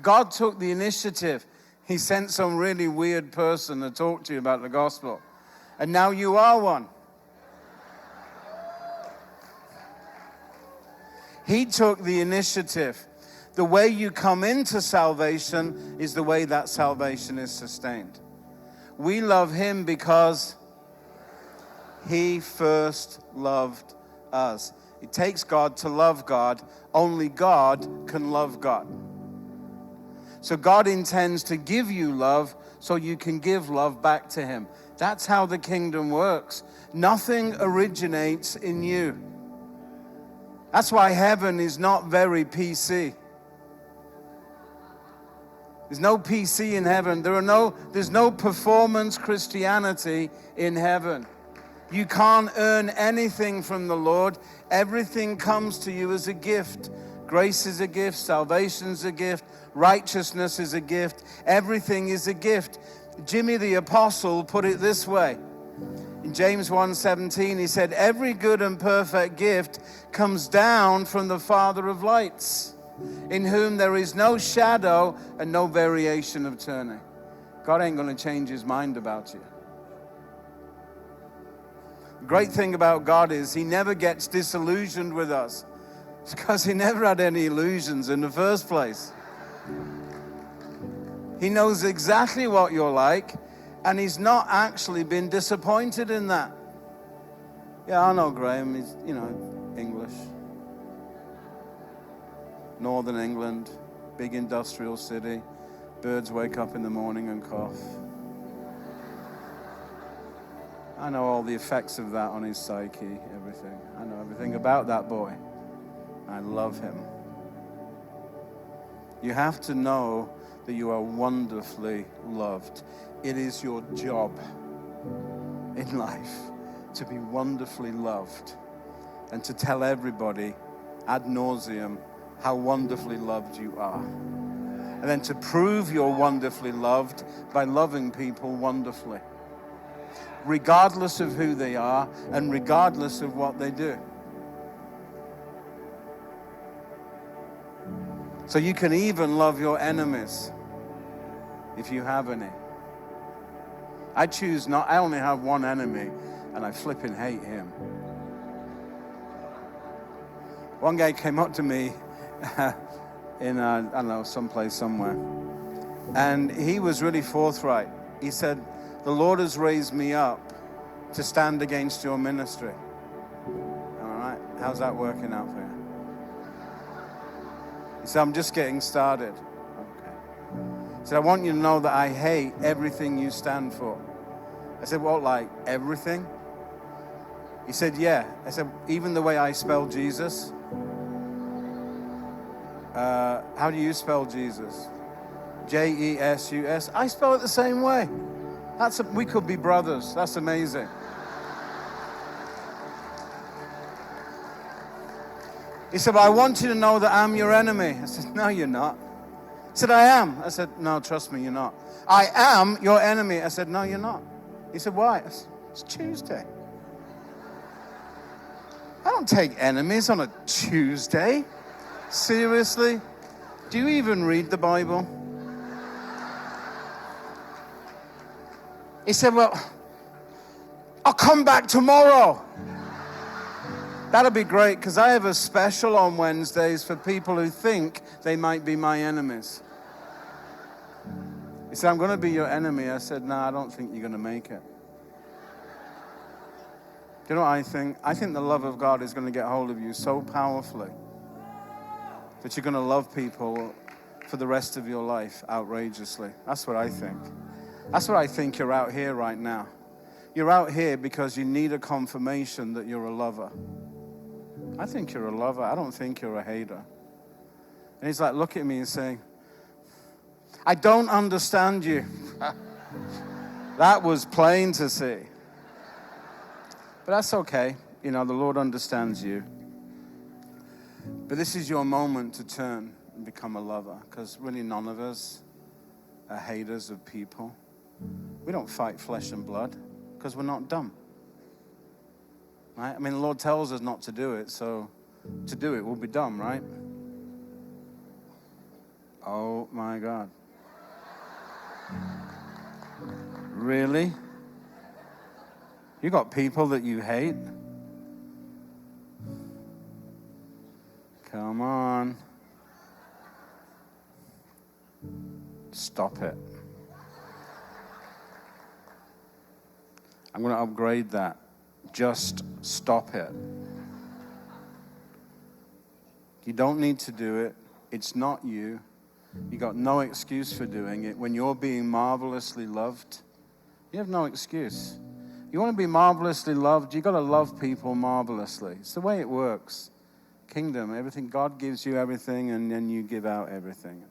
God took the initiative. He sent some really weird person to talk to you about the gospel. And now you are one. He took the initiative. The way you come into salvation is the way that salvation is sustained. We love him because he first loved us. It takes God to love God. Only God can love God. So God intends to give you love so you can give love back to him. That's how the kingdom works. Nothing originates in you. That's why heaven is not very PC. There's no PC in heaven. There's no performance Christianity in heaven. You can't earn anything from the Lord. Everything comes to you as a gift. Grace is a gift. Salvation is a gift. Righteousness is a gift. Everything is a gift. Jimmy the Apostle put it this way. In James 1:17, he said, every good and perfect gift comes down from the Father of lights, in whom there is no shadow and no variation of turning. God ain't going to change his mind about you. The great thing about God is he never gets disillusioned with us. It's because he never had any illusions in the first place. He knows exactly what you're like, and he's not actually been disappointed in that. Yeah, I know Graham, he's, English. Northern England, big industrial city. Birds wake up in the morning and cough. I know all the effects of that on his psyche, everything. I know everything about that boy. I love him. You have to know that you are wonderfully loved. It is your job in life to be wonderfully loved and to tell everybody ad nauseum how wonderfully loved you are. And then to prove you're wonderfully loved by loving people wonderfully, regardless of who they are and regardless of what they do. So you can even love your enemies if you have any. I choose not. I only have one enemy, and I flipping hate him. One guy came up to me in, I don't know, someplace somewhere, and he was really forthright. He said, the Lord has raised me up to stand against your ministry. All right, how's that working out for you? He said, I'm just getting started. Okay. He said, I want you to know that I hate everything you stand for. I said, what, like everything? He said, yeah. I said, even the way I spell Jesus? How do you spell Jesus? J-E-S-U-S. I spell it the same way. We could be brothers. That's amazing. He said, well, I want you to know that I'm your enemy. I said, no, you're not. He said, I am. I said, no, trust me, you're not. I am your enemy. I said, no, you're not. He said, why? I said, it's Tuesday. I don't take enemies on a Tuesday. Seriously? Do you even read the Bible? He said, well, I'll come back tomorrow. That'll be great, because I have a special on Wednesdays for people who think they might be my enemies. He said, I'm going to be your enemy. I said, no, I don't think you're going to make it. Do you know what I think? I think the love of God is going to get hold of you so powerfully that you're going to love people for the rest of your life outrageously. That's what I think. That's what I think you're out here right now. You're out here because you need a confirmation that you're a lover. I think you're a lover. I don't think you're a hater. And he's like, look at me and saying, I don't understand you. That was plain to see. But that's okay. The Lord understands you. But this is your moment to turn and become a lover, because really none of us are haters of people. We don't fight flesh and blood because we're not dumb. Right? I mean, the Lord tells us not to do it, so to do it will be dumb, right? Oh my God. Really? You got people that you hate? Come on. Stop it. I'm going to upgrade that. Just stop it. You don't need to do it. It's not you. You got no excuse for doing it. When you're being marvelously loved, you have no excuse. You want to be marvelously loved, you got to love people marvelously. It's the way it works. Kingdom, everything, God gives you everything, and then you give out everything.